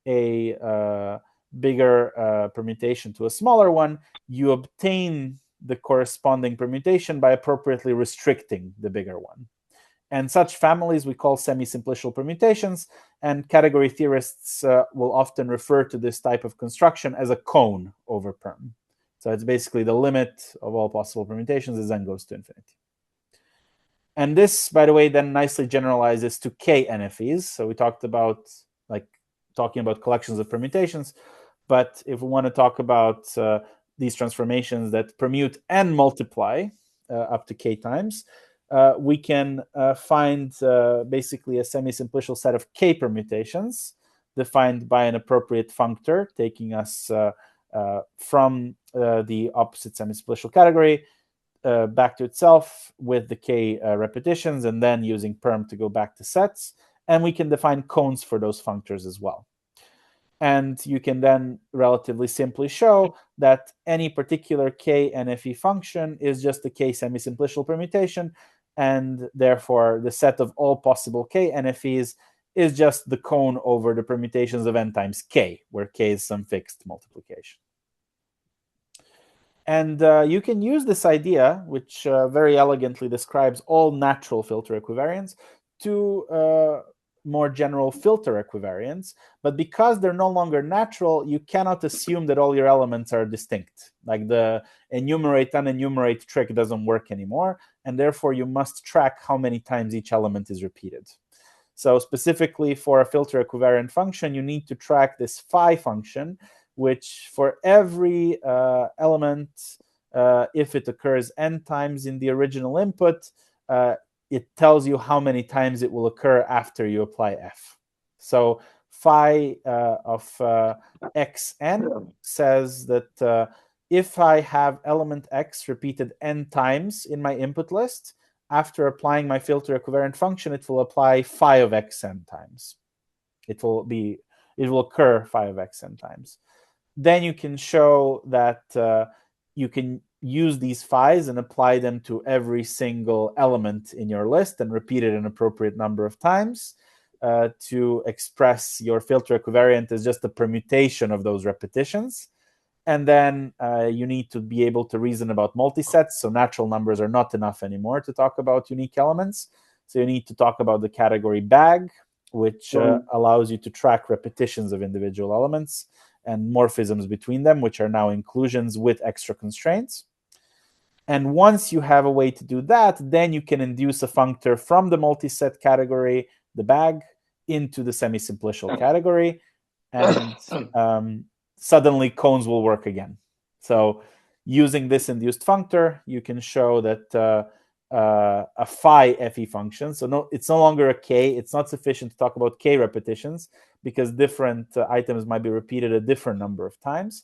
a bigger permutation to a smaller one, you obtain the corresponding permutation by appropriately restricting the bigger one. And such families we call semi-simplicial permutations, and category theorists will often refer to this type of construction as a cone over perm. So it's basically the limit of all possible permutations as n goes to infinity. And this, by the way, then nicely generalizes to k NFEs. So we talked about talking about collections of permutations, but if we want to talk about these transformations that permute and multiply up to k times, we can find basically a semi-simplicial set of k permutations defined by an appropriate functor, taking us from the opposite semi-simplicial category back to itself with the k repetitions, and then using perm to go back to sets. And we can define cones for those functors as well. And you can then relatively simply show that any particular k NFE function is just a k semi-simplicial permutation, and therefore the set of all possible k NFEs is just the cone over the permutations of n times k, where k is some fixed multiplication. And you can use this idea, which very elegantly describes all natural filter equivariants, to more general filter equivariants. But because they're no longer natural, you cannot assume that all your elements are distinct. Like the enumerate, unenumerate trick doesn't work anymore. And therefore, you must track how many times each element is repeated. So specifically for a filter equivariant function, you need to track this phi function, which for every element, if it occurs n times in the original input, it tells you how many times it will occur after you apply f. So phi of xn says that if I have element x repeated n times in my input list, after applying my filter equivariant function, it will apply phi of xn times. It will occur phi of xn times. Then you can show that you can use these phis and apply them to every single element in your list and repeat it an appropriate number of times to express your filter equivariant as just a permutation of those repetitions. And then you need to be able to reason about multisets. So natural numbers are not enough anymore to talk about unique elements. So you need to talk about the category bag, which allows you to track repetitions of individual elements and morphisms between them, which are now inclusions with extra constraints. And once you have a way to do that, then you can induce a functor from the multiset category, the bag, into the semi-simplicial category. And suddenly cones will work again. So using this induced functor, you can show that a phi FE function, so it's no longer a k, it's not sufficient to talk about k repetitions because different items might be repeated a different number of times.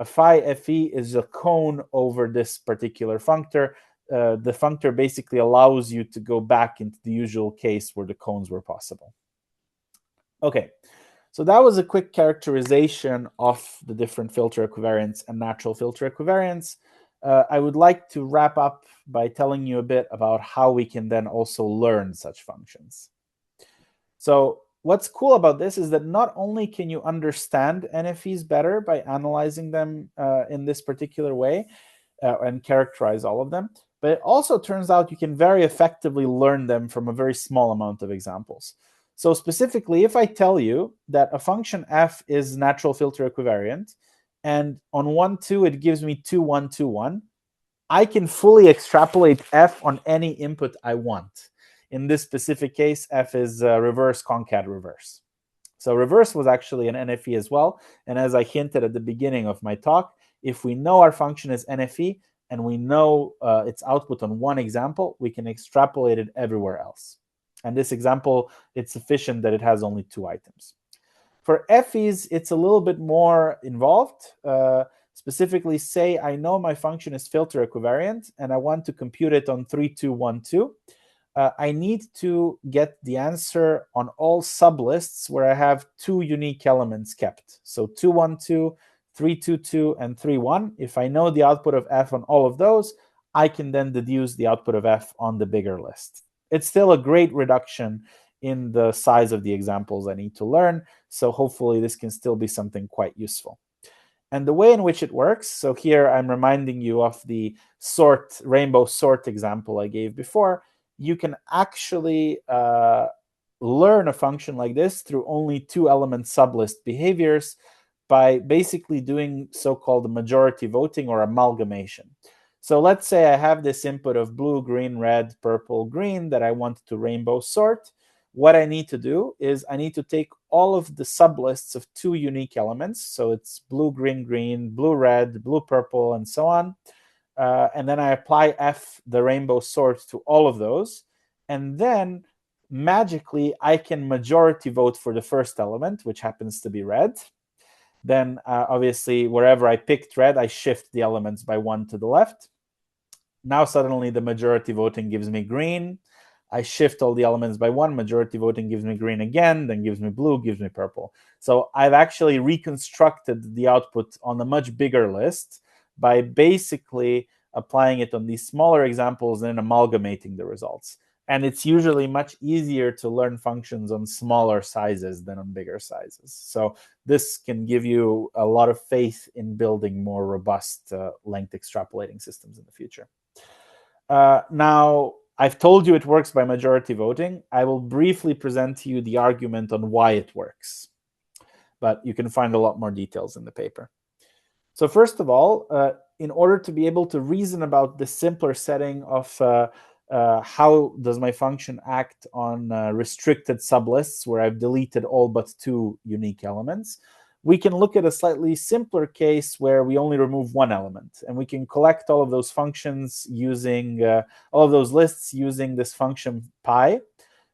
A phi FE is a cone over this particular functor. The functor basically allows you to go back into the usual case where the cones were possible. Okay, so that was a quick characterization of the different filter equivariants and natural filter equivariants. I would like to wrap up by telling you a bit about how we can then also learn such functions. So what's cool about this is that not only can you understand NFEs better by analyzing them in this particular way and characterize all of them, but it also turns out you can very effectively learn them from a very small amount of examples. So specifically, if I tell you that a function f is natural filter equivariant, and on 1, 2, it gives me 2, 1, 2, 1, I can fully extrapolate f on any input I want. In this specific case, f is reverse concat reverse. So reverse was actually an NFE as well. And as I hinted at the beginning of my talk, if we know our function is NFE and we know its output on one example, we can extrapolate it everywhere else. And this example, it's sufficient that it has only 2 items. For FEs, it's a little bit more involved. Specifically, say I know my function is filter equivariant, and I want to compute it on 3, 2, 1, 2. I need to get the answer on all sublists where I have 2 unique elements kept. So 2, 1, 2, 3, 2, 2, and 3, 1. If I know the output of f on all of those, I can then deduce the output of f on the bigger list. It's still a great reduction in the size of the examples I need to learn. So hopefully this can still be something quite useful. And the way in which it works, so here I'm reminding you of the rainbow sort example I gave before. you can actually learn a function like this through only 2-element sublist behaviors by basically doing so-called majority voting or amalgamation. So let's say I have this input of blue, green, red, purple, green that I want to rainbow sort. What I need to do is I need to take all of the sublists of 2 unique elements. So it's blue, green, green, blue, red, blue, purple, and so on. And then I apply F, the rainbow sort, to all of those. And then magically, I can majority vote for the first element, which happens to be red. Then obviously, wherever I picked red, I shift the elements by 1 to the left. Now suddenly the majority voting gives me green. I shift all the elements by 1. Majority voting gives me green again, then gives me blue, gives me purple. So I've actually reconstructed the output on a much bigger list by basically applying it on these smaller examples and amalgamating the results. And it's usually much easier to learn functions on smaller sizes than on bigger sizes. So this can give you a lot of faith in building more robust length extrapolating systems in the future. Now, I've told you it works by majority voting. I will briefly present to you the argument on why it works. But you can find a lot more details in the paper. So first of all, in order to be able to reason about the simpler setting of how does my function act on restricted sublists where I've deleted all but 2 unique elements, we can look at a slightly simpler case where we only remove 1 element. And we can collect all of those functions using, all of those lists using this function pi.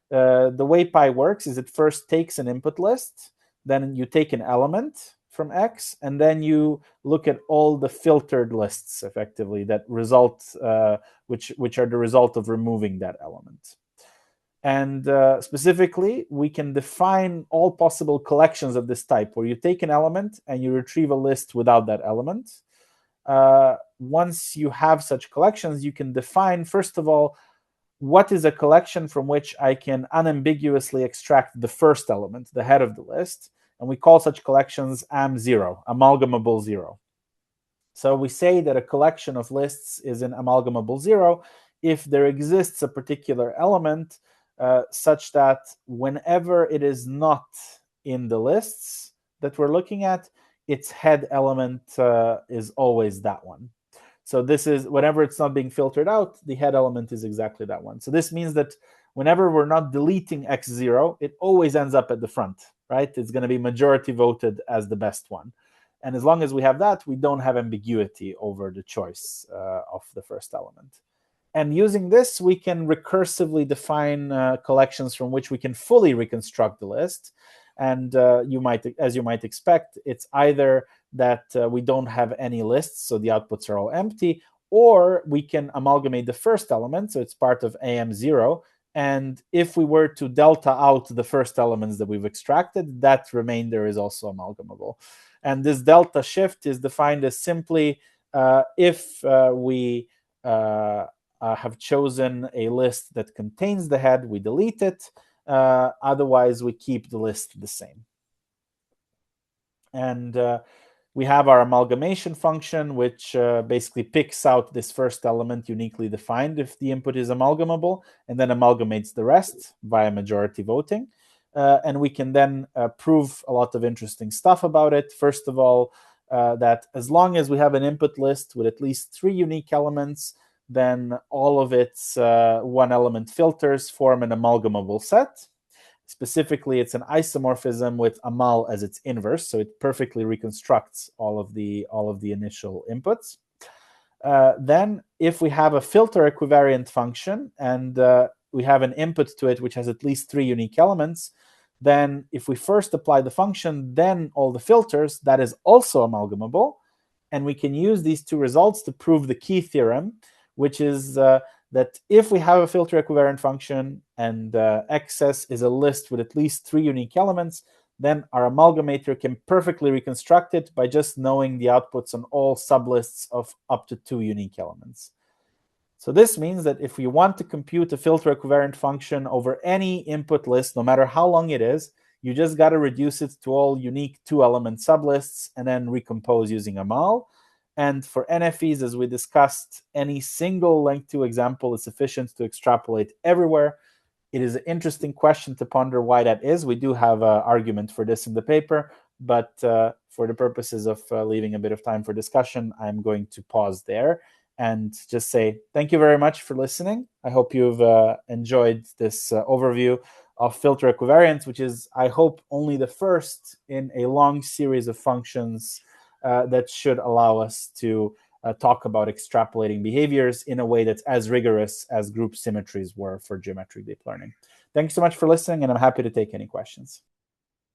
The way pi works is it first takes an input list, then you take an element from X, and then you look at all the filtered lists effectively that result, which are the result of removing that element. And specifically, we can define all possible collections of this type, where you take an element and you retrieve a list without that element. Once you have such collections, you can define, first of all, what is a collection from which I can unambiguously extract the first element, the head of the list. And we call such collections AM0, amalgamable 0. So we say that a collection of lists is an amalgamable 0 if there exists a particular element such that whenever it is not in the lists that we're looking at, its head element is always that one. So this is, whenever it's not being filtered out, the head element is exactly that one. So this means that whenever we're not deleting X0, it always ends up at the front, right? It's going to be majority voted as the best one. And as long as we have that, we don't have ambiguity over the choice of the first element. And using this, we can recursively define collections from which we can fully reconstruct the list. And as you might expect, it's either that we don't have any lists, so the outputs are all empty, or we can amalgamate the first element, so it's part of AM0. And if we were to delta out the first elements that we've extracted, that remainder is also amalgamable. And this delta shift is defined as simply if we have chosen a list that contains the head, we delete it. Otherwise, we keep the list the same. And we have our amalgamation function, which basically picks out this first element uniquely defined if the input is amalgamable, and then amalgamates the rest via majority voting. And we can then prove a lot of interesting stuff about it. First of all, that as long as we have an input list with at least 3 unique elements, then all of its 1-element filters form an amalgamable set. Specifically, it's an isomorphism with amal as its inverse, so it perfectly reconstructs all of the initial inputs. Then, if we have a filter equivariant function and we have an input to it which has at least 3 unique elements, then if we first apply the function, then all the filters, that is also amalgamable. And we can use these 2 results to prove the key theorem, which is that if we have a filter equivariant function and XS is a list with at least 3 unique elements, then our amalgamator can perfectly reconstruct it by just knowing the outputs on all sublists of up to 2 unique elements. So this means that if we want to compute a filter equivariant function over any input list, no matter how long it is, you just got to reduce it to all unique 2-element sublists and then recompose using amal. And for NFEs, as we discussed, any single length 2 example is sufficient to extrapolate everywhere. It is an interesting question to ponder why that is. We do have an argument for this in the paper, but for the purposes of leaving a bit of time for discussion, I'm going to pause there and just say thank you very much for listening. I hope you've enjoyed this overview of filter equivariance, which is, I hope, only the first in a long series of functions that should allow us to talk about extrapolating behaviors in a way that's as rigorous as group symmetries were for geometric deep learning. Thanks so much for listening, and I'm happy to take any questions.